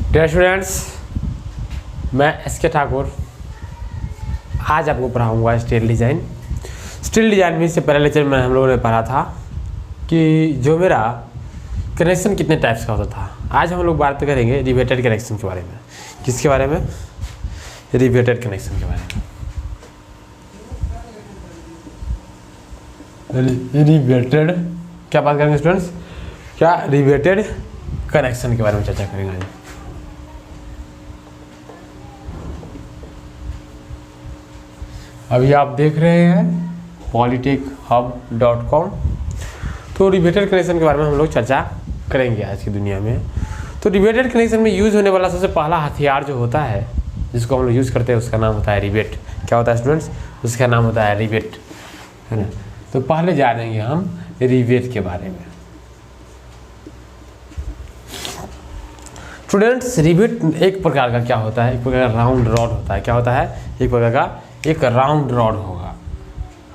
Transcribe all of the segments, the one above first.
Dear students, मैं SK. Thakur आज आपको पढ़ाऊँगा स्टील डिज़ाइन। स्टील डिज़ाइन में इससे पहले लेक्चर में हम लोगों ने पढ़ा था कि जो मेरा कनेक्शन कितने टाइप्स का होता था। आज हम लोग बात करेंगे रिवेटेड कनेक्शन के बारे में। किसके बारे में? रिवेटेड कनेक्शन के बारे में। रिवेटेड क्या बात करेंगे स्टूडेंट्स? क्या रिवेटेड कनेक्शन के बारे में चर्चा करेंगे आज। अभी आप देख रहे हैं polytechhub.com। तो रिवेटेड कनेक्शन के बारे में हम लोग चर्चा करेंगे आज की दुनिया में। तो रिवेटेड कनेक्शन में यूज़ होने वाला सबसे पहला हथियार जो होता है, जिसको हम लोग यूज़ करते हैं, उसका नाम होता है रिवेट। क्या होता है स्टूडेंट्स? उसका नाम होता है रिवेट, है ना। तो पहले जानेंगे हम रिवेट के बारे में। स्टूडेंट्स, रिवेट एक प्रकार का क्या होता है? एक प्रकार का राउंड रॉड होता है। क्या होता है? एक प्रकार का एक राउंड रॉड होगा।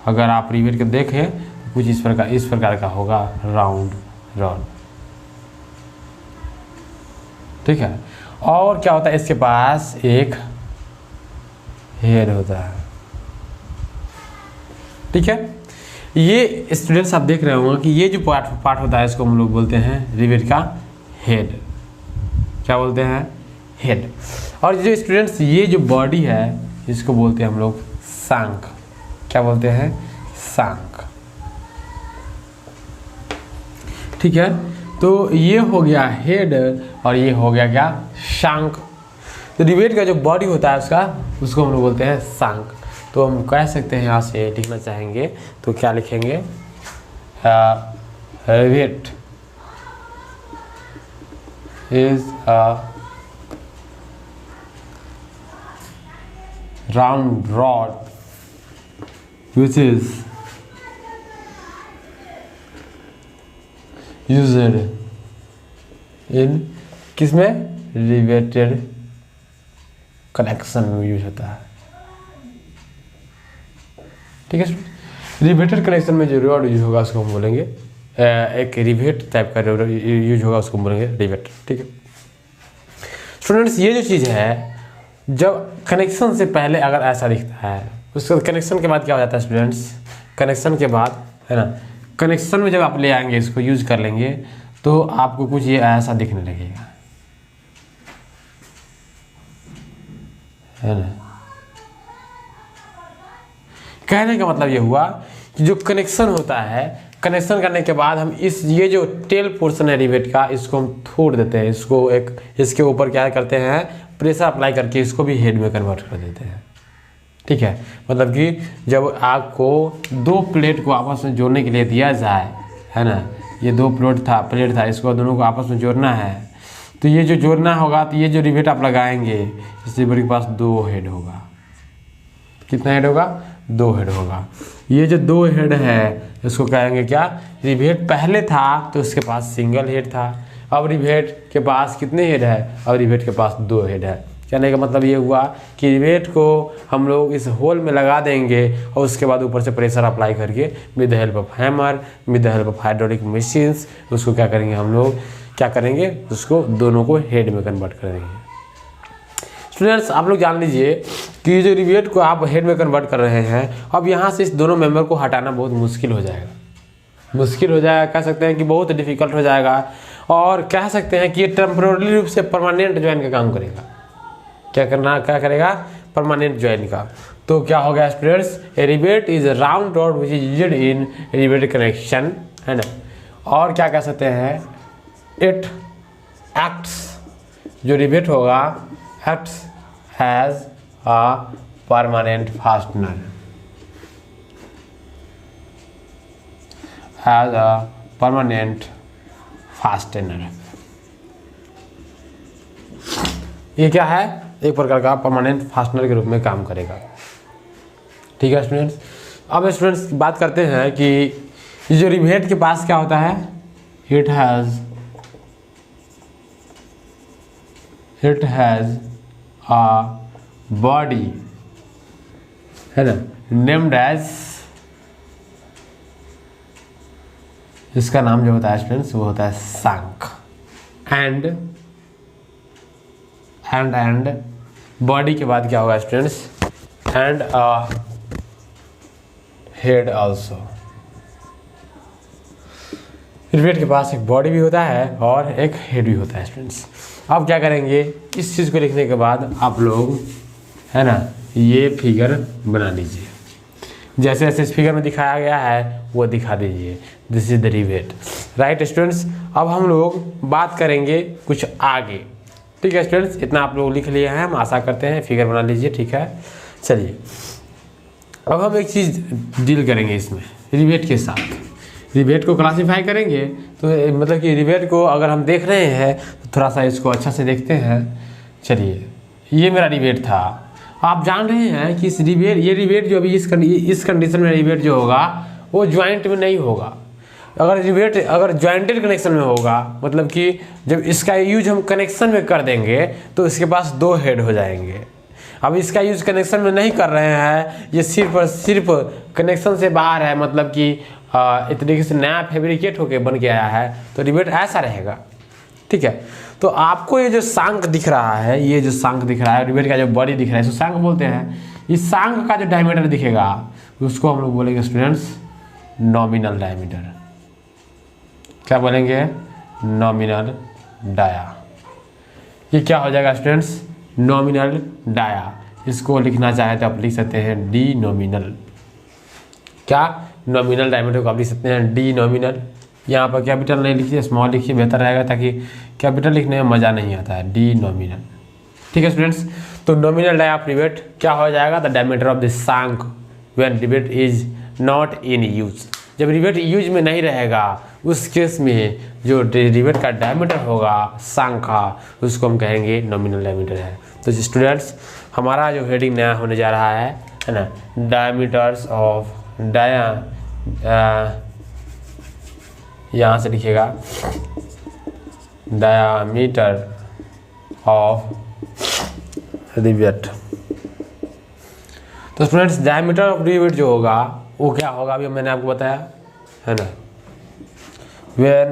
अगर आप रिवेट को देखें कुछ इस प्रकार का होगा राउंड रॉड, ठीक है। और क्या होता है? इसके पास एक हेड होता है, ठीक है। ये स्टूडेंट्स आप देख रहे होंगे कि ये जो पार्ट होता है, इसको हम लोग बोलते हैं रिवेट का हेड। क्या बोलते हैं? हेड। और जो स्टूडेंट्स ये जो बॉडी है, इसको बोलते हैं हम लोग शांक। क्या बोलते हैं? शांक, ठीक है। तो ये हो गया हेड और ये हो गया क्या? शांक। तो रिवेट का जो बॉडी होता है उसको हम लोग बोलते हैं शांक। तो हम कह सकते हैं, यहाँ से लिखना चाहेंगे तो क्या लिखेंगे? Rivet is a round rod which is used in किसमें? रिवेटेड कनेक्शन में यूज होता है, ठीक है। रिवेटेड कनेक्शन में जो रॉड यूज होगा उसको हम बोलेंगे एक रिवेट टाइप का यूज होगा, उसको बोलेंगे रिवेट, ठीक है। स्टूडेंट्स, ये जो चीज़ है, जब कनेक्शन से पहले अगर ऐसा दिखता है, उसके कनेक्शन के बाद क्या हो जाता है स्टूडेंट्स? कनेक्शन के बाद, है ना, कनेक्शन में जब आप ले आएंगे, इसको यूज कर लेंगे, तो आपको कुछ ये ऐसा दिखने लगेगा, है ना। कहने का मतलब ये हुआ कि जो कनेक्शन होता है, कनेक्शन करने के बाद हम ये जो टेल पोर्शन है रिवेट का, इसको हम छोड़ देते हैं। इसके ऊपर क्या करते हैं? प्रेशर अप्लाई करके इसको भी हेड में कन्वर्ट कर देते हैं, ठीक है। मतलब कि जब आपको दो प्लेट को आपस में जोड़ने के लिए दिया जाए, है ना, ये दो प्लेट था, इसको दोनों को आपस में जोड़ना है, तो ये जो जोड़ना होगा, तो ये जो रिवेट आप लगाएंगे, इस रिवेट के पास दो हेड होगा। कितना हेड होगा? दो हेड होगा। ये जो दो हेड है, इसको कहेंगे क्या? रिवेट पहले था तो उसके पास सिंगल हेड था, अब रिवेट के पास कितने हेड है? अब रिवेट के पास दो हेड है। कहने का मतलब ये हुआ कि रिवेट को हम लोग इस होल में लगा देंगे और उसके बाद ऊपर से प्रेशर अप्लाई करके with the help of hammer, with the help of hydraulic machines, उसको क्या करेंगे हम लोग? क्या करेंगे? उसको दोनों को हेड में कन्वर्ट कर देंगे। स्टूडेंट्स, आप लोग जान लीजिए कि जो रिवेट को आप हेड में कन्वर्ट कर रहे हैं, अब यहाँ से इस दोनों मेंबर को हटाना बहुत मुश्किल हो जाएगा। कह सकते हैं कि बहुत डिफिकल्ट हो जाएगा, और कह सकते हैं कि ये टेम्पररी रूप से परमानेंट ज्वाइन का काम करेगा। क्या करेगा? परमानेंट ज्वाइन का। तो क्या हो गया students? A rivet is a round rod which is used in rivet connection, है ना। और क्या कह सकते हैं? इट एक्ट्स, जो रिवेट होगा, acts as a permanent fastener, ये क्या है? एक प्रकार का परमानेंट फास्टनर के रूप में काम करेगा, ठीक है स्टूडेंट्स। अब स्टूडेंट्स बात करते हैं कि ये जो रिवेट के पास क्या होता है? इट हैज a body, है ना, named as, इसका नाम जो होता है स्टूडेंट्स वो होता है शांक, एंड हैंड एंड बॉडी के बाद क्या होगा students, and head also. Rivet के पास एक बॉडी भी होता है और एक हेड भी होता है स्टूडेंट्स। अब क्या करेंगे, इस चीज़ को लिखने के बाद आप लोग है ना ये फिगर बना लीजिए, जैसे जैसे इस फिगर में दिखाया गया है वो दिखा दीजिए। This is the rivet, right students. अब हम लोग बात करेंगे कुछ आगे, ठीक है स्टूडेंट्स। इतना आप लोग लिख लिए हैं, हम आशा करते हैं, फिगर बना लीजिए, ठीक है। चलिए अब हम एक चीज़ डील करेंगे इसमें, रिवेट के साथ। रिवेट को क्लासीफाई करेंगे तो मतलब कि रिवेट को अगर हम देख रहे हैं तो थोड़ा सा इसको अच्छा से देखते हैं। चलिए ये मेरा रिवेट था। आप जान रहे हैं कि इस रिवेट, ये रिवेट जो अभी इस कंडीशन में रिवेट जो होगा वो ज्वाइंट में नहीं होगा। अगर रिवेट अगर ज्वाइंटेड कनेक्शन में होगा, मतलब कि जब इसका यूज हम कनेक्शन में कर देंगे तो इसके पास 2 हेड हो जाएंगे। अब इसका यूज कनेक्शन में नहीं कर रहे हैं, ये सिर्फ और सिर्फ कनेक्शन से बाहर है, मतलब कि इस तरीके से नया फैब्रिकेट होके बन के आया है, तो रिवेट ऐसा रहेगा, ठीक है। तो आपको ये जो सांक दिख रहा है, ये जो सांक दिख रहा है, रिवेट का जो बॉडी दिख रहा है, इसको सांक बोलते हैं। इस सांक का जो डायमीटर दिखेगा उसको हम लोग बोलेंगे स्टूडेंट्स नॉमिनल डायमीटर। क्या बोलेंगे, नॉमिनल डाया। ये क्या हो जाएगा स्टूडेंट्स, नॉमिनल डाया। इसको लिखना चाहे तो आप लिख सकते हैं डी नॉमिनल। क्या, नॉमिनल डायमीटर को आप लिख सकते हैं डी नॉमिनल। यहाँ पर कैपिटल नहीं लिखिए, स्मॉल लिखिए, बेहतर रहेगा, ताकि कैपिटल लिखने में मज़ा नहीं आता है। डी नॉमिनल, ठीक है स्टूडेंट्स। तो नॉमिनल डाया ऑफ रिवेट क्या हो जाएगा, the diameter of the shank when rivet is not in use. जब रिवेट यूज में नहीं रहेगा उस केस में जो रिवेट का डायमीटर होगा सांक का, उसको हम कहेंगे नॉमिनल डायमीटर है। तो स्टूडेंट्स हमारा जो हेडिंग नया होने जा रहा है ना, डायमीटर्स ऑफ यहाँ से लिखिएगा डायमीटर ऑफ रिवेट। तो स्टूडेंट्स डायमीटर ऑफ रिवेट जो होगा वो क्या होगा, अभी मैंने आपको बताया है ना, when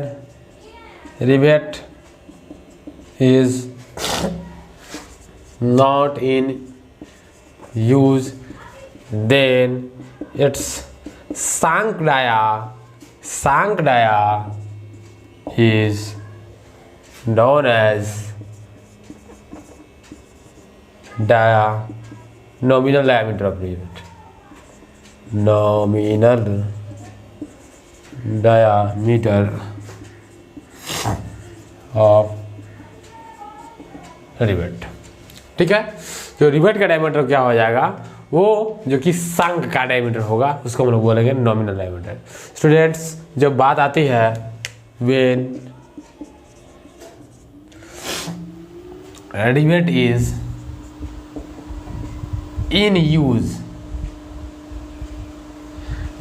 rivet is not in use then its sank dia is known as nominal diameter of rivet. Nominal diameter of rivet, ठीक है। जो रिवेट का डायमीटर क्या हो जाएगा, वो जो कि सांक का डायमीटर होगा उसको हम लोग बोलेंगे नॉमिनल डायमीटर। स्टूडेंट्स जब बात आती है when rivet is in use,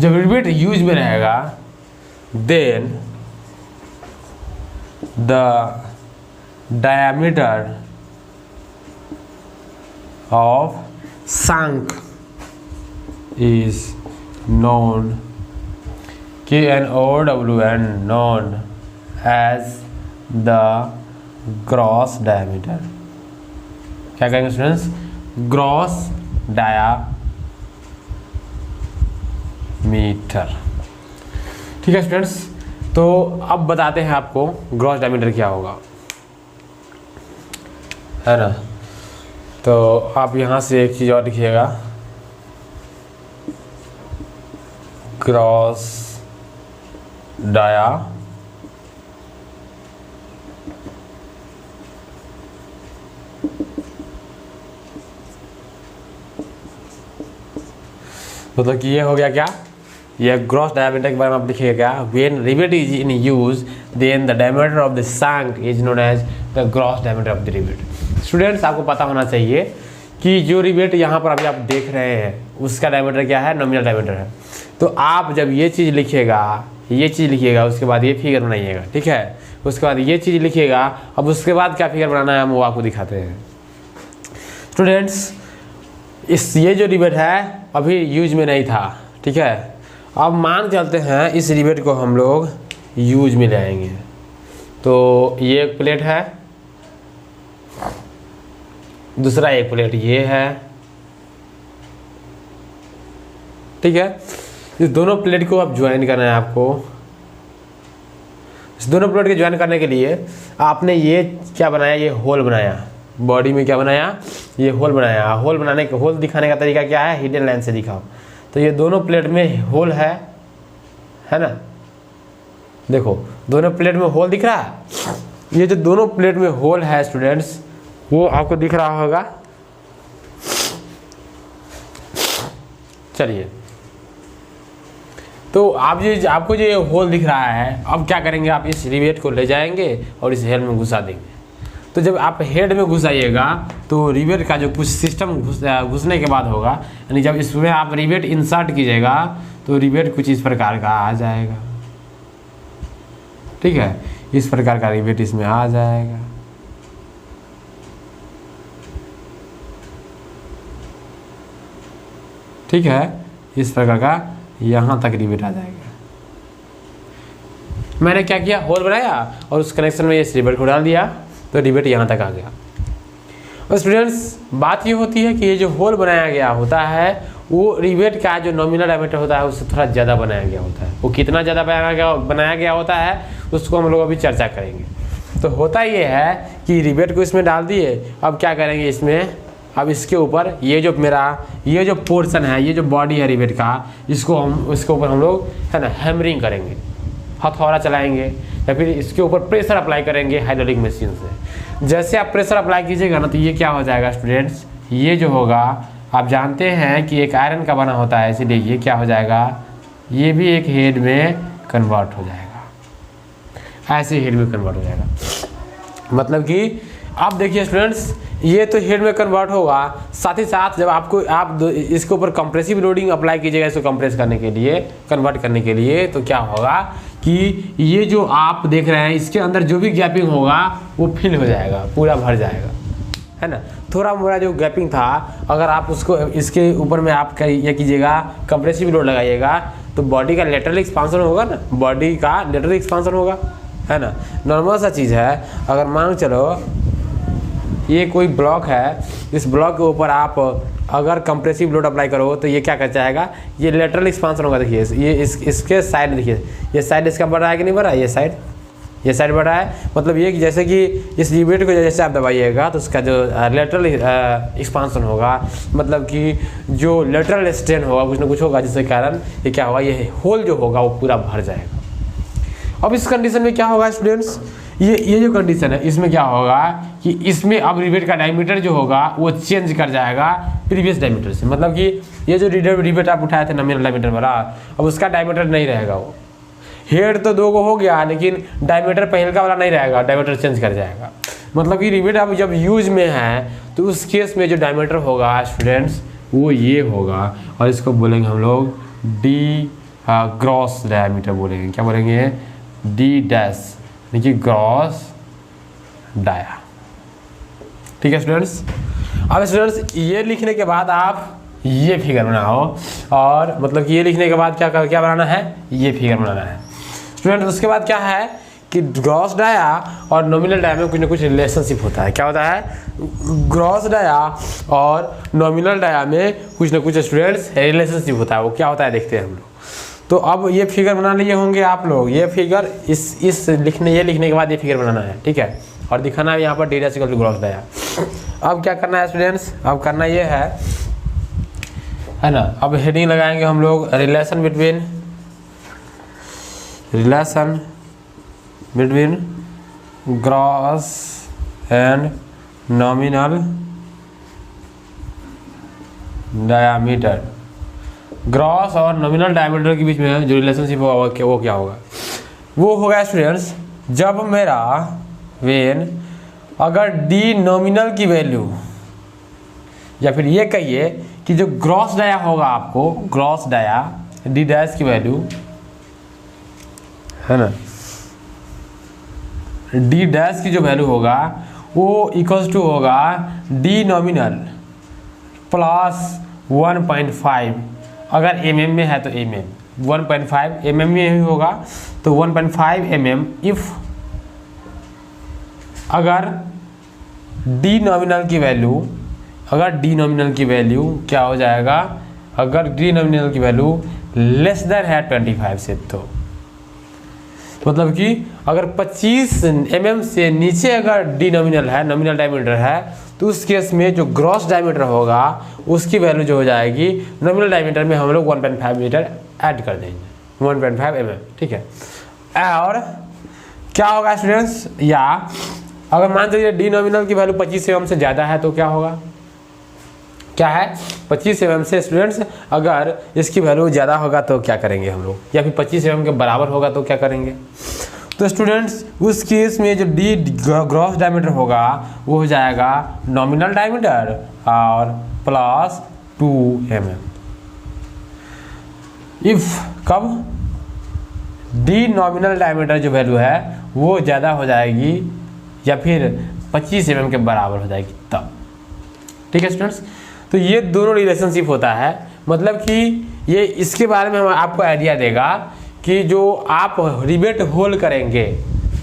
जब रिवेट यूज में रहेगा then the diameter of sank is known, KNOWN, known as the gross diameter। क्या कहेंगे स्टूडेंट्स, ग्रॉस डायामीटर, ठीक है स्टूडेंट्स। तो अब बताते हैं आपको ग्रॉस डायमीटर क्या होगा, है ना। तो आप यहाँ से एक चीज़ और लिखिएगा, ग्रॉस डाया मतलब कि ये हो गया क्या, यह ग्रॉस डायमीटर के बारे में आप लिखिएगा क्या, when rivet is in use then the diameter of the shank is known as the gross diameter of the rivet. Students आपको पता होना चाहिए कि जो रिवेट यहाँ पर अभी आप देख रहे हैं उसका डायमीटर क्या है, नॉमिनल डायमीटर है। तो आप जब ये चीज़ लिखिएगा उसके बाद ये फिगर बनाइएगा, ठीक है। उसके बाद ये चीज़ लिखिएगा, अब उसके बाद क्या फिगर बनाना है हम वो आपको दिखाते हैं। स्टूडेंट्स ये जो रिवेट है अभी यूज में नहीं था, ठीक है। अब मान चलते हैं इस रिवेट को हम लोग यूज में ले आएंगे। तो ये एक प्लेट है, दूसरा एक प्लेट ये है, ठीक है। इस दोनों प्लेट को अब ज्वाइन करना है आपको। इस दोनों प्लेट के ज्वाइन करने के लिए आपने ये क्या बनाया, ये होल बनाया, बॉडी में क्या बनाया, ये होल बनाया। होल बनाने के, होल दिखाने का तरीका क्या है, हिडन लाइन से दिखाओ। तो ये दोनों प्लेट में होल है ना, देखो दोनों प्लेट में होल दिख रहा है। ये जो दोनों प्लेट में होल है स्टूडेंट्स, वो आपको दिख रहा होगा। चलिए, तो आप ये आपको जो ये होल दिख रहा है, अब क्या करेंगे, आप इस रिवेट को ले जाएंगे और इस हेड में घुसा देंगे। तो जब आप हेड में घुसाइएगा तो रिवेट का जो कुछ सिस्टम घुसने के बाद होगा, यानी जब इसमें आप रिवेट इंसर्ट कीजिएगा तो रिवेट कुछ इस प्रकार का आ जाएगा, ठीक है। इस प्रकार का रिवेट इसमें आ जाएगा, ठीक है। इस प्रकार का यहाँ तक रिवेट आ जाएगा। मैंने क्या किया, होल बनाया और उस कनेक्शन में इस रिवेट को डाल दिया, तो रिवेट यहाँ तक आ गया। और स्टूडेंट्स बात ये होती है कि ये जो होल बनाया गया होता है, वो रिवेट का जो नॉमिनल डायमीटर होता है उससे थोड़ा ज़्यादा बनाया गया होता है। वो कितना ज़्यादा बनाया गया होता है उसको हम लोग अभी चर्चा करेंगे। तो होता ये है कि रिवेट को इसमें डाल दिए, अब क्या करेंगे इसमें, अब इसके ऊपर ये जो मेरा ये जो पोर्शन है, ये जो बॉडी है रिवेट का, इसके ऊपर हम लोग है ना हैमरिंग करेंगे, हथौड़ा चलाएंगे या फिर इसके ऊपर प्रेशर अप्लाई करेंगे हाइड्रोलिक मशीन से। जैसे आप प्रेशर अप्लाई कीजिएगा ना, तो ये क्या हो जाएगा स्टूडेंट्स, ये जो होगा, आप जानते हैं कि एक आयरन का बना होता है, इसीलिए ये क्या हो जाएगा, ये भी एक हेड में कन्वर्ट हो जाएगा, ऐसे हेड में कन्वर्ट हो जाएगा। मतलब कि आप देखिए स्टूडेंट्स, ये तो हेड में कन्वर्ट होगा, साथ ही साथ जब आप इसके ऊपर कंप्रेसिव लोडिंग अप्लाई कीजिएगा इसको कंप्रेस करने के लिए, कन्वर्ट करने के लिए, तो क्या होगा कि ये जो आप देख रहे हैं इसके अंदर जो भी गैपिंग होगा वो फिल हो जाएगा, पूरा भर जाएगा, है ना। थोड़ा मोड़ा जो गैपिंग था, अगर आप उसको इसके ऊपर में आप ये कीजिएगा, कंप्रेसिव लोड लगाइएगा, तो बॉडी का लेटरल एक्सपांसन होगा ना, बॉडी का लेटरल एक्सपांसन होगा, है ना। नॉर्मल सा चीज़ है। अगर मान चलो ये कोई ब्लॉक है, इस ब्लॉक के ऊपर आप अगर कंप्रेसिव लोड अप्लाई करो तो ये क्या कर जाएगा, ये लेटरल एक्सपांसन होगा। देखिए ये इसके साइड, देखिए ये साइड इसका बढ़ रहा है कि नहीं बढ़ रहा है, ये साइड बढ़ रहा है। मतलब ये कि जैसे कि इस रिवेट को जैसे आप दबाइएगा तो उसका जो लेटरल एक्सपांसन होगा, मतलब कि जो लेटरल स्ट्रेन होगा, कुछ ना कुछ होगा, जिसके कारण ये क्या होगा, ये होल जो होगा वो पूरा भर जाएगा। अब इस कंडीशन में क्या होगा स्टूडेंट्स, ये जो कंडीशन है इसमें क्या होगा कि इसमें अब रिवेट का डायमीटर जो होगा वो चेंज कर जाएगा प्रीवियस डायमीटर से। मतलब कि ये जो रिवेट आप उठाए थे नॉमिनल डायमीटर वाला, अब उसका डायमीटर नहीं रहेगा। वो हेड तो 2 को हो गया, लेकिन डायमीटर पहले का वाला नहीं रहेगा, डायमीटर चेंज कर जाएगा। मतलब कि रिवेट अब जब यूज में है तो उस केस में जो डायमीटर होगा स्टूडेंट्स वो ये होगा, और इसको बोलेंगे हम लोग डी ग्रॉस डायमीटर बोलेंगे। क्या बोलेंगे, डी डैश, देखिए ग्रॉस डाया, ठीक है स्टूडेंट्स। अब स्टूडेंट्स ये लिखने के बाद आप ये फिगर बनाओ, और मतलब कि ये लिखने के बाद क्या बनाना है, ये फिगर बनाना है स्टूडेंट्स। उसके बाद क्या है कि ग्रॉस डाया और नॉमिनल डाया में कुछ ना कुछ रिलेशनशिप होता है। क्या होता है, ग्रॉस डाया और नॉमिनल डाया में कुछ ना कुछ स्टूडेंट्स रिलेशनशिप होता है। वो क्या होता है देखते हैं हम लोग। तो अब ये फिगर बना लिए होंगे आप लोग, ये फिगर इस लिखने के बाद ये फिगर बनाना है, ठीक है, और दिखाना है यहाँ पर D dash equal to gross डाया। अब क्या करना है स्टूडेंट्स, अब करना ये है ना। अब हेडिंग लगाएंगे हम लोग relation between gross and nominal diameter. Gross और नॉमिनल डायमीटर के बीच में जो रिलेशनशिप होगा वो क्या होगा, वो होगा स्टूडेंट्स, जब मेरा वेन अगर डी नॉमिनल की वैल्यू, या फिर ये कहिए कि जो ग्रॉस डाया होगा आपको, ग्रॉस डाया डी डैश की वैल्यू है ना, डी डैश की जो वैल्यू होगा वो इक्वल्स टू होगा डी नॉमिनल प्लस 1.5, अगर mm में है तो mm 1.5 mm में ही होगा, तो 1.5 mm इफ अगर d नॉमिनल की वैल्यू अगर डी नॉमिनल की वैल्यू क्या हो जाएगा, अगर डी नॉमिनल की वैल्यू लेस देन है 25 से, तो मतलब कि अगर 25 mm से नीचे अगर डी नॉमिनल है, नॉमिनल डायमीटर है, तो उस केस में जो ग्रॉस डायमीटर होगा उसकी वैल्यू जो हो जाएगी, नॉमिनल डायमीटर में हम लोग 1.5 मीटर ऐड कर देंगे, 1.5 mm, ठीक है। और क्या होगा स्टूडेंट्स, या अगर मान लीजिए डी नॉमिनल की वैल्यू 25 mm से ज़्यादा है तो क्या होगा, क्या है 25 mm से स्टूडेंट्स, अगर इसकी वैल्यू ज़्यादा होगा तो क्या करेंगे हम लोग, या फिर 25 mm के बराबर होगा तो क्या करेंगे। तो स्टूडेंट्स उस केस में जो डी ग्रॉस डायमीटर होगा वो हो जाएगा नॉमिनल डायमीटर और प्लस 2 mm। इफ कब डी नॉमिनल डायमीटर जो वैल्यू है वो ज़्यादा हो जाएगी या फिर 25 mm के बराबर हो जाएगी तब, ठीक है स्टूडेंट्स। तो ये दोनों रिलेशनशिप होता है, मतलब कि ये इसके बारे में हम आपको आइडिया देगा कि जो आप रिवेट होल करेंगे,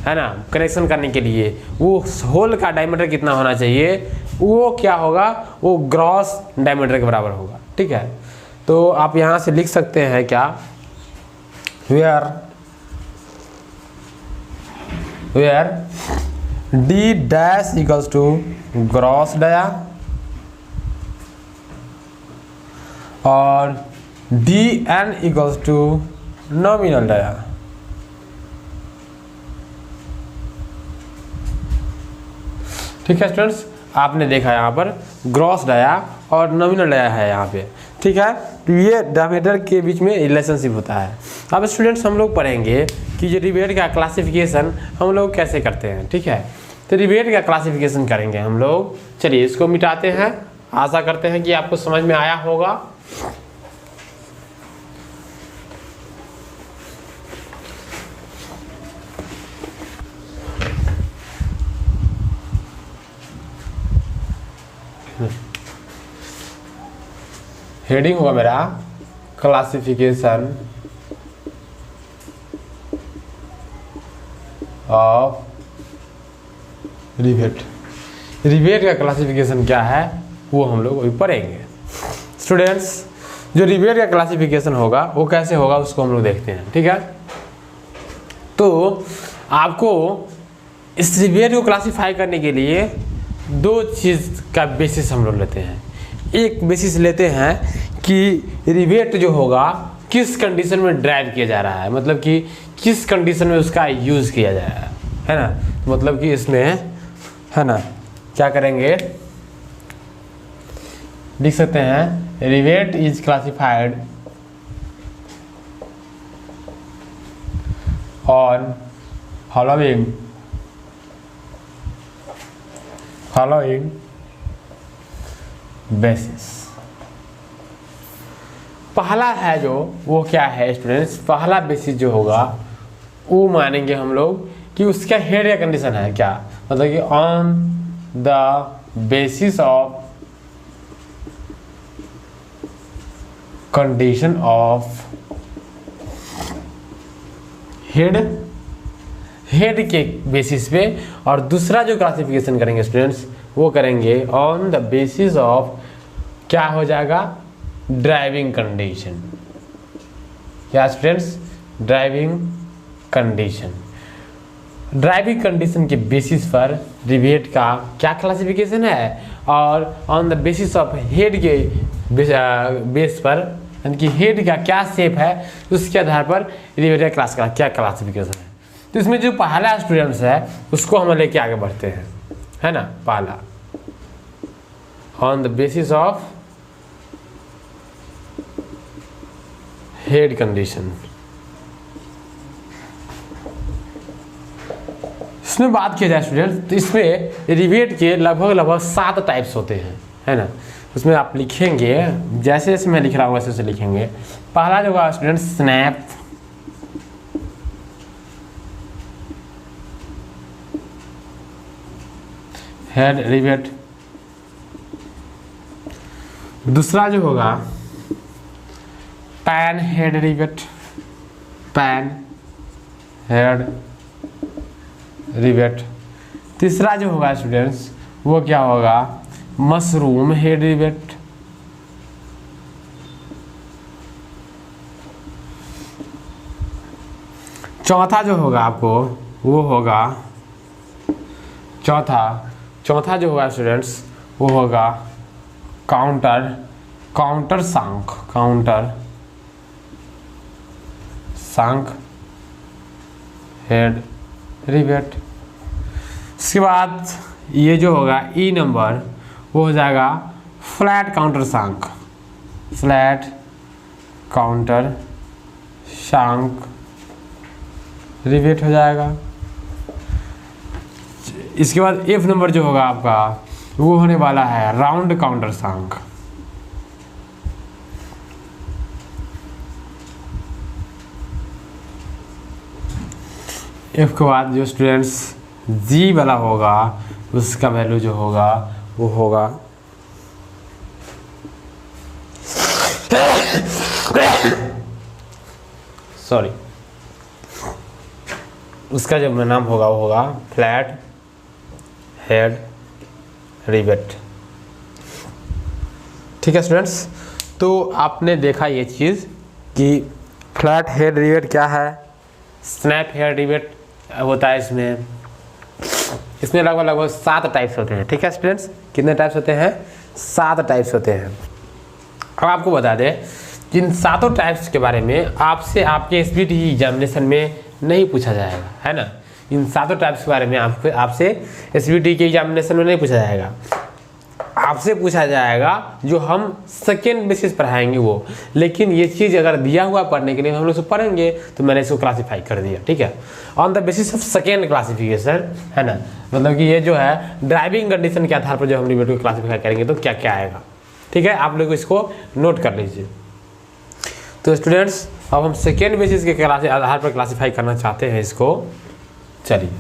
है ना, कनेक्शन करने के लिए, वो होल का डायमीटर कितना होना चाहिए, वो क्या होगा, वो ग्रॉस डायमीटर के बराबर होगा, ठीक है। तो आप यहाँ से लिख सकते हैं क्या, where D dash equals to gross dia और D N equals to nominal dia. ठीक है स्टूडेंट्स, आपने देखा यहाँ पर ग्रॉस डाया और नॉमिनल डाया है यहाँ पे, ठीक है। तो ये डायमीटर के बीच में रिलेशनशिप होता है। अब स्टूडेंट्स हम लोग पढ़ेंगे कि जो रिवेट का क्लासिफिकेशन हम लोग कैसे करते हैं, ठीक है। तो रिवेट का क्लासिफिकेशन करेंगे हम लोग। चलिए इसको मिटाते हैं, आशा करते हैं कि आपको समझ में आया होगा। हेडिंग होगा मेरा क्लासिफिकेशन ऑफ रिवेट। रिवेट का क्लासिफिकेशन क्या है वो हम लोग अभी पढ़ेंगे। स्टूडेंट्स जो रिवेट का क्लासिफिकेशन होगा वो कैसे होगा उसको हम लोग देखते हैं, ठीक है। तो आपको इस रिवेट को क्लासीफाई करने के लिए दो चीज़ का बेसिस हम लोग लेते हैं। एक बेसिस लेते हैं कि रिवेट जो होगा किस कंडीशन में ड्राइव किया जा रहा है, मतलब कि किस कंडीशन में उसका यूज़ किया जा रहा है ना। तो मतलब कि इसमें है ना क्या करेंगे, लिख सकते हैं rivet is classified on following basis. पहला है जो वो क्या है स्टूडेंट्स, पहला बेसिस जो होगा वो मानेंगे हम लोग कि उसका हेड या कंडीशन है क्या, मतलब कि on the basis of condition of head के बेसिस पे। और दूसरा जो क्लासिफिकेशन करेंगे स्टूडेंट्स वो करेंगे ऑन द बेसिस ऑफ क्या हो जाएगा, ड्राइविंग कंडीशन। क्या students, driving condition. Driving condition के बेसिस पर रिवेट का क्या क्लासिफिकेशन है, और on the basis of head के बेस पर, यानी कि हेड का क्या शेप है उसके आधार पर रिवेट का क्लास का क्या क्लासिफिकेशन है। तो इसमें जो पहला स्टूडेंट्स है उसको हम लेके आगे बढ़ते हैं, है ना। पहला on the basis of head condition. इसमें बात किया जाए स्टूडेंट तो इसमें रिवेट के लगभग 7 टाइप्स होते हैं, है ना। उसमें आप लिखेंगे जैसे जैसे मैं लिख रहा हूँ वैसे वैसे लिखेंगे। पहला जो होगा स्टूडेंट स्नैप, हेड रिवेट। दूसरा जो होगा pan head rivet, pan head rivet. तीसरा जो होगा स्टूडेंट्स वो क्या होगा, मशरूम हेड रिवेट। चौथा जो होगा आपको वो होगा चौथा जो होगा स्टूडेंट्स वो होगा काउंटर सांख हेड रिवेट। इसके बाद ये जो होगा ई नंबर वो हो जाएगा फ्लैट काउंटर सांख रिवेट हो जाएगा। इसके बाद एफ नंबर जो होगा आपका वो होने वाला है राउंड काउंटर सांख। एफ के बाद जो स्टूडेंट्स जी वाला होगा उसका वैल्यू जो होगा वो होगा सॉरी उसका जो नाम होगा वो होगा फ्लैट हेड रिवेट। ठीक है स्टूडेंट्स, तो आपने देखा ये चीज़ कि फ्लैट हेड रिवेट क्या है, स्नैप हेड रिवेट होता है। इसमें लगभग 7 टाइप्स होते हैं। ठीक है स्टूडेंट्स, कितने टाइप्स होते हैं? 7 टाइप्स होते हैं। अब आपको बता दें कि इन 7 टाइप्स के बारे में आपसे आपके एसबीटी एग्जामिनेशन में नहीं पूछा जाएगा, है ना। इन 7 टाइप्स के बारे में आपसे एसबीटी के एग्जामिनेशन में नहीं पूछा जाएगा। आपसे पूछा जाएगा जो हम सेकेंड बेसिस पढ़ाएंगे वो। लेकिन ये चीज़ अगर दिया हुआ पढ़ने के लिए हम लोग से पढ़ेंगे तो मैंने इसको क्लासीफाई कर दिया। ठीक है, on the basis of second classification, है ना। मतलब कि ये जो है ड्राइविंग कंडीशन के आधार पर जो हम रिवेट को क्लासीफाई करेंगे तो क्या क्या आएगा। ठीक है, आप लोग इसको नोट कर लीजिए। तो स्टूडेंट्स, अब हम सेकेंड बेसिस के आधार पर क्लासीफाई करना चाहते हैं इसको। चलिए,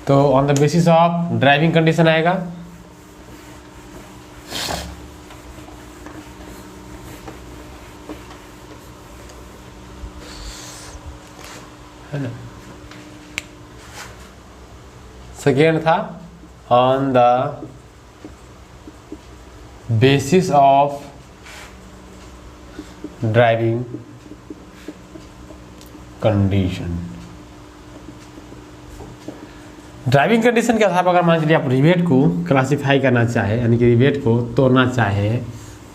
तो on the basis of driving condition आएगा, है ना। सेकेंड था on the basis of driving condition. Driving condition के आधार पर अगर मान लीजिए आप रिवेट को क्लासिफाई करना चाहे, यानी कि रिवेट को तोड़ना चाहे,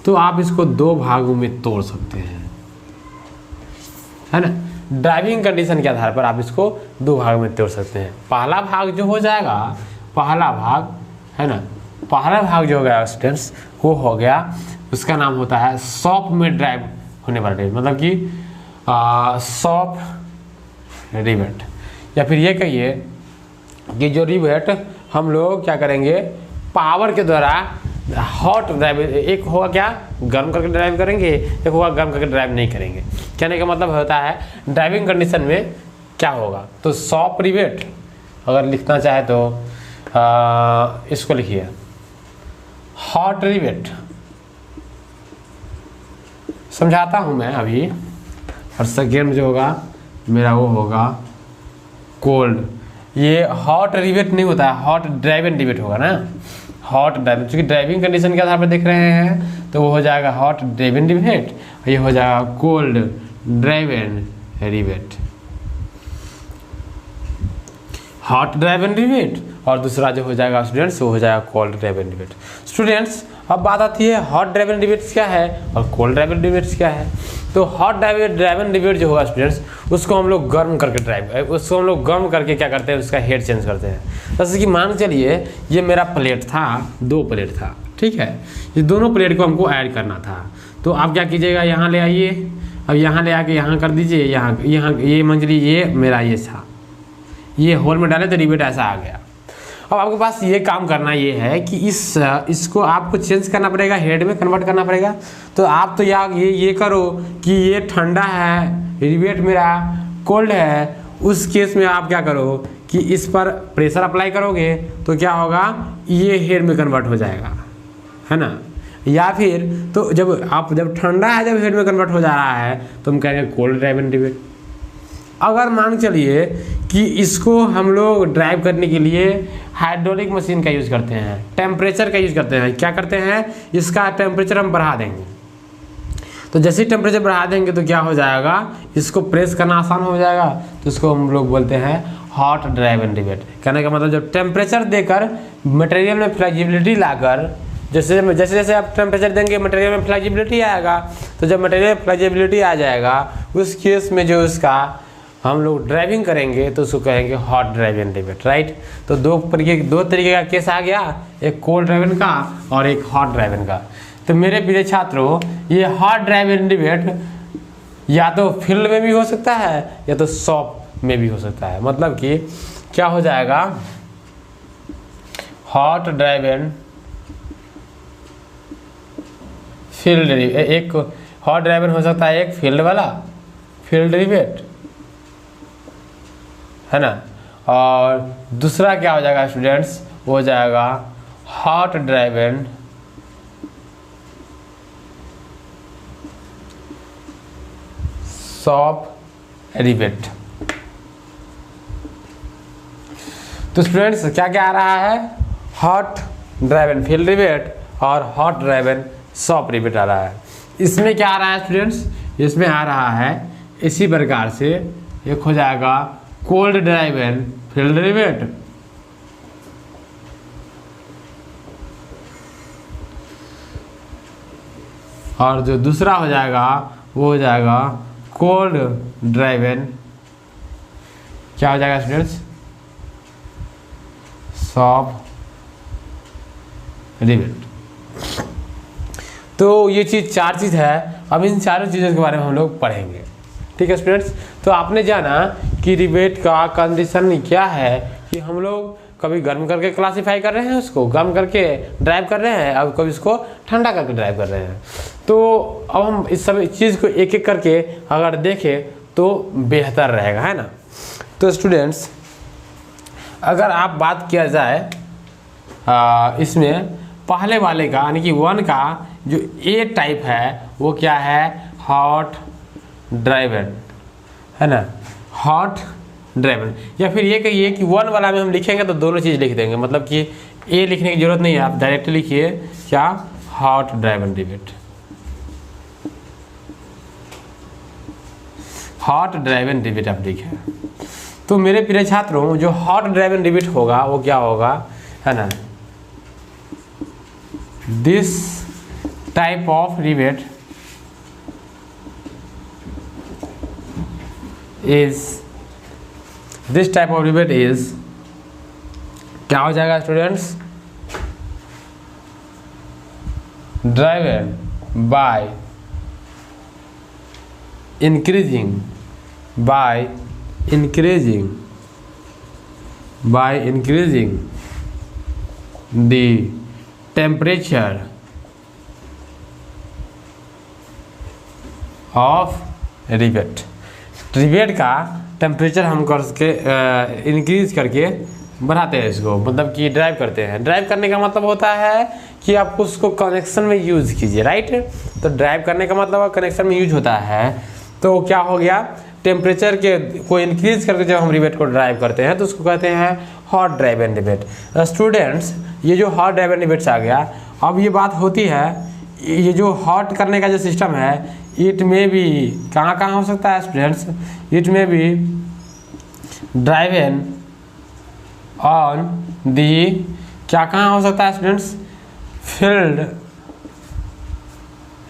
तो आप इसको 2 भागों में तोड़ सकते हैं, है ना। ड्राइविंग कंडीशन के आधार पर आप इसको 2 भाग में तोड़ सकते हैं। पहला भाग जो हो जाएगा, पहला भाग, है ना, पहला भाग जो हो गया स्टूडेंट्स वो हो गया, उसका नाम होता है शॉप में ड्राइव होने वाला रिवेट, मतलब कि शॉप रिवेट। या फिर ये कहिए कि जो रिवेट हम लोग क्या करेंगे, पावर के द्वारा हॉट ड्राइव, एक होगा क्या गर्म करके ड्राइव करेंगे, एक होगा गर्म करके ड्राइव नहीं करेंगे। कहने का मतलब होता है ड्राइविंग कंडीशन में क्या होगा। तो शॉप रिवेट अगर लिखना चाहे तो इसको लिखिए हॉट रिवेट। समझाता हूँ मैं अभी। और सेकेंड जो होगा मेरा वो होगा कोल्ड। ये हॉट रिवेट नहीं होता है, हॉट ड्राइव एंड रिवेट होगा ना, हॉट ड्राइव, क्योंकि ड्राइविंग कंडीशन के आधार पर देख रहे हैं तो वो हो जाएगा हॉट ड्राइव एंड रिवेट, ये हो जाएगा cold drive and rivet, hot drive and rivet. और दूसरा जो हो जाएगा स्टूडेंट्स वो हो जाएगा cold drive and rivet. Students, अब बात आती है हॉट ड्राइव एंड रिवेट क्या है और कोल्ड ड्राइव एंड रिवेट क्या है। तो हॉट ड्राइव एंड रिवेट जो होगा स्टूडेंट्स, उसको हम लोग गर्म करके उसको हम लोग गर्म करके क्या करते हैं, उसका हेड चेंज करते हैं। जैसे कि मान चलिए ये मेरा प्लेट था, 2 प्लेट था, ठीक है, ये दोनों प्लेट को हमको ऐड करना था। तो आप क्या कीजिएगा, यहाँ ले आइए, अब यहाँ ले आके यहाँ कर दीजिए, यहाँ ये मंजरी, ये मेरा ये था, ये होल में डाले तो रिवेट ऐसा आ गया। अब आपके पास ये काम करना ये है कि इसको आपको चेंज करना पड़ेगा, हेड में कन्वर्ट करना पड़ेगा। तो आप तो ये करो कि ये ठंडा है, रिवेट मेरा कोल्ड है, उस केस में आप क्या करो कि इस पर प्रेशर अप्लाई करोगे तो क्या होगा, ये हेड में कन्वर्ट हो जाएगा, है ना। या फिर तो जब ठंडा है, जब हेड में कन्वर्ट हो जा रहा है तो हम कहेंगे कोल्ड ड्राइव एंड रिवेट। अगर मान चलिए कि इसको हम लोग ड्राइव करने के लिए हाइड्रोलिक मशीन का यूज़ करते हैं, टेम्परेचर का यूज़ करते हैं, क्या करते हैं, इसका टेम्परेचर हम बढ़ा देंगे। तो जैसे ही टेम्परेचर बढ़ा देंगे तो क्या हो जाएगा, इसको प्रेस करना आसान हो जाएगा, तो इसको हम लोग बोलते हैं हॉट ड्राइव एंड रिवेट। कहने का मतलब जब टेम्परेचर देकर मटेरियल में फ्लेक्सिबिलिटी लाकर, जैसे जैसे जैसे आप टेम्परेचर देंगे मटेरियल में फ्लेक्सिबिलिटी आएगा, तो जब मटेरियल में फ्लेक्सिबिलिटी आ जाएगा उस केस में जो उसका हम लोग ड्राइविंग करेंगे तो उसको कहेंगे hot drive and rivet, right. तो दो तरीके का केस आ गया, एक कोल्ड ड्राइवन का और एक हॉट ड्राइवन का। तो मेरे प्रिय छात्रों, ये हॉट ड्राइव एंड रिवेट या तो फील्ड में भी हो सकता है या तो शॉप में भी हो सकता है। मतलब कि क्या हो जाएगा, हॉट ड्राइव एंड फील्ड, एक हॉट ड्राइव हो सकता है एक फील्ड वाला, फील्ड रिवेट है ना, और दूसरा क्या हो जाएगा स्टूडेंट्स, वो हो जाएगा hot drive and shop rivet. तो स्टूडेंट्स क्या क्या आ रहा है, hot drive and field rivet और hot drive and shop rivet आ रहा है। इसमें क्या आ रहा है स्टूडेंट्स, इसमें आ रहा है इसी प्रकार से, एक हो जाएगा cold drive and field rivet, और जो दूसरा हो जाएगा वो हो जाएगा कोल्ड ड्राइव एंड क्या हो जाएगा स्टूडेंट्स, शॉप रिवेट। तो ये चीज़, चार चीज़ है। अब इन चारों चीज़ों के बारे में हम लोग पढ़ेंगे, ठीक है स्टूडेंट्स। तो आपने जाना कि रिवेट का कंडीशन क्या है, कि हम लोग कभी गर्म करके क्लासीफाई कर रहे हैं, उसको गर्म करके ड्राइव कर रहे हैं, अब कभी इसको ठंडा करके ड्राइव कर रहे हैं। तो अब हम इस सब चीज़ को एक एक करके अगर देखें तो बेहतर रहेगा, है ना। तो स्टूडेंट्स अगर आप बात किया जाए इसमें पहले वाले का, यानी कि 1 का जो ए टाइप है वो क्या है, हॉट ड्राइवन, है ना, हॉट ड्राइवन। या फिर ये कहिए कि 1 वाला में हम लिखेंगे तो दोनों चीज़ लिख देंगे, मतलब कि ए लिखने की जरूरत नहीं है, आप डायरेक्टली लिखिए क्या, hot driven rivet, hot driven rivet आप लिखे। तो मेरे प्रिय छात्रों, जो हॉट ड्राइवन रिवेट होगा वो क्या होगा, है ना, this type of rivet is, this type of rivet is, क्या हो जाएगा students, driven by increasing the temperature of rivet। Rivet का टेम्परेचर हम करके इंक्रीज करके बढ़ाते हैं इसको, मतलब कि ड्राइव करते हैं। ड्राइव करने का मतलब होता है कि आप उसको कनेक्शन में यूज़ कीजिए, राइट। तो ड्राइव करने का मतलब कनेक्शन में यूज होता है। तो क्या हो गया, टेम्परेचर के को इंक्रीज करके जब हम रिवेट को ड्राइव करते हैं तो उसको कहते हैं hot drive and rivet. Students ये जो हॉट ड्राइव एंड रिवेट्स आ गया, अब ये बात होती है, ये जो हॉट करने का जो सिस्टम है, इट में भी कहाँ कहाँ हो सकता है स्टूडेंट्स, इट में भी ड्राइवन ऑन दी, क्या कहाँ हो सकता है स्टूडेंट्स, फील्ड,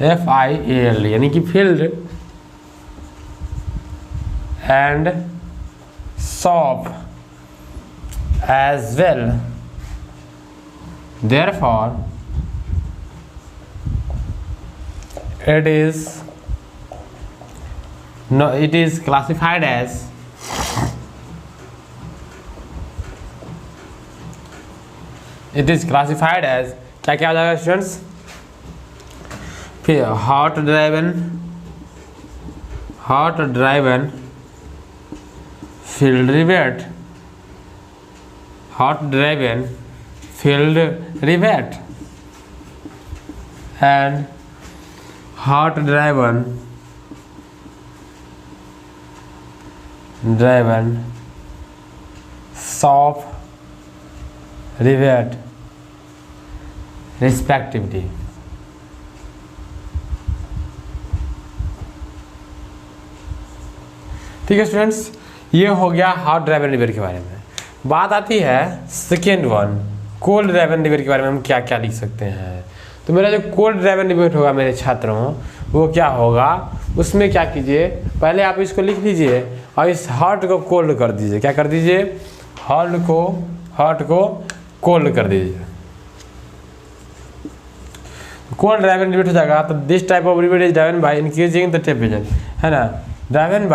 FIELD, यानी कि field and shop as well. Therefore it is classified as क्या क्या हो जाएगा स्टूडेंट्स, फिर hot driven field rivet, hot driven field rivet and hot driven driven shop rivet respectively. ठीक है स्टूडेंट्स, ये हो गया हॉट ड्राइव एंड रिवेट के बारे में। बात आती है second one, cold drive and rivet के बारे में हम क्या क्या लिख सकते हैं। तो मेरा जो कोल्ड ड्राइव एंड रिवेट होगा मेरे छात्रों, वो क्या होगा, उसमें क्या कीजिए, पहले आप इसको लिख लीजिए और इस हॉट को कोल्ड कर दीजिए। क्या कर दीजिए, हॉट को कोल्ड कर दीजिए। कोल्ड ड्राइव एंड रिवेट हो जाएगा। तो this type of rivet is driven by increasing the temperature, है ना, ड्राइवन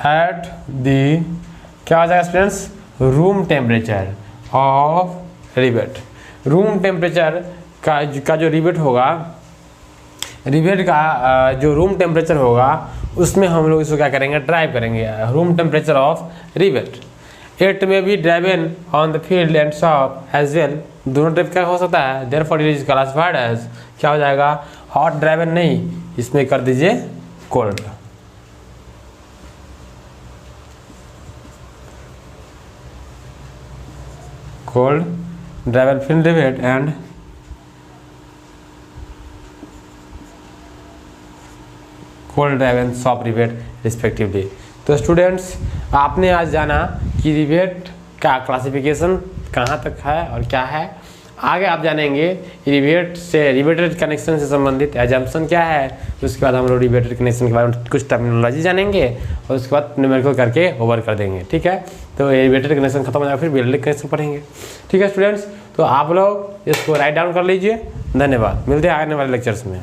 एट दी, क्या हो जाएगा students, room temperature of rivet. Room temperature का जो रिवेट होगा, रिवेट का जो रूम टेम्परेचर होगा उसमें हम लोग इसको क्या करेंगे, ड्राइव करेंगे, room temperature of rivet. It may be driven on the field and shop as well, दोनों टाइप का हो सकता है। Therefore it is classified as, क्या हो जाएगा, हॉट ड्राइवन नहीं, इसमें कर दीजिए cold. Cold driven field rivet and cold driven shop rivet respectively. तो स्टूडेंट्स, आपने आज जाना कि रिवेट का क्लासिफिकेशन कहाँ तक है और क्या है। आगे आप जानेंगे रिवेट से, रिवेटेड कनेक्शन से संबंधित एजम्पशन क्या है। उसके बाद हम लोग रिवेटेड कनेक्शन के बारे में कुछ टर्मिनोलॉजी जानेंगे और उसके बाद न्यूमेरिकल करके ओवर कर देंगे। ठीक है, तो रिवेटेड कनेक्शन खत्म हो जाएगा, फिर बिल्डिंग कनेक्शन पढ़ेंगे। ठीक है स्टूडेंट्स, तो आप लोग इसको राइट डाउन कर लीजिए। धन्यवाद, मिलते हैं आने वाले लेक्चर्स में।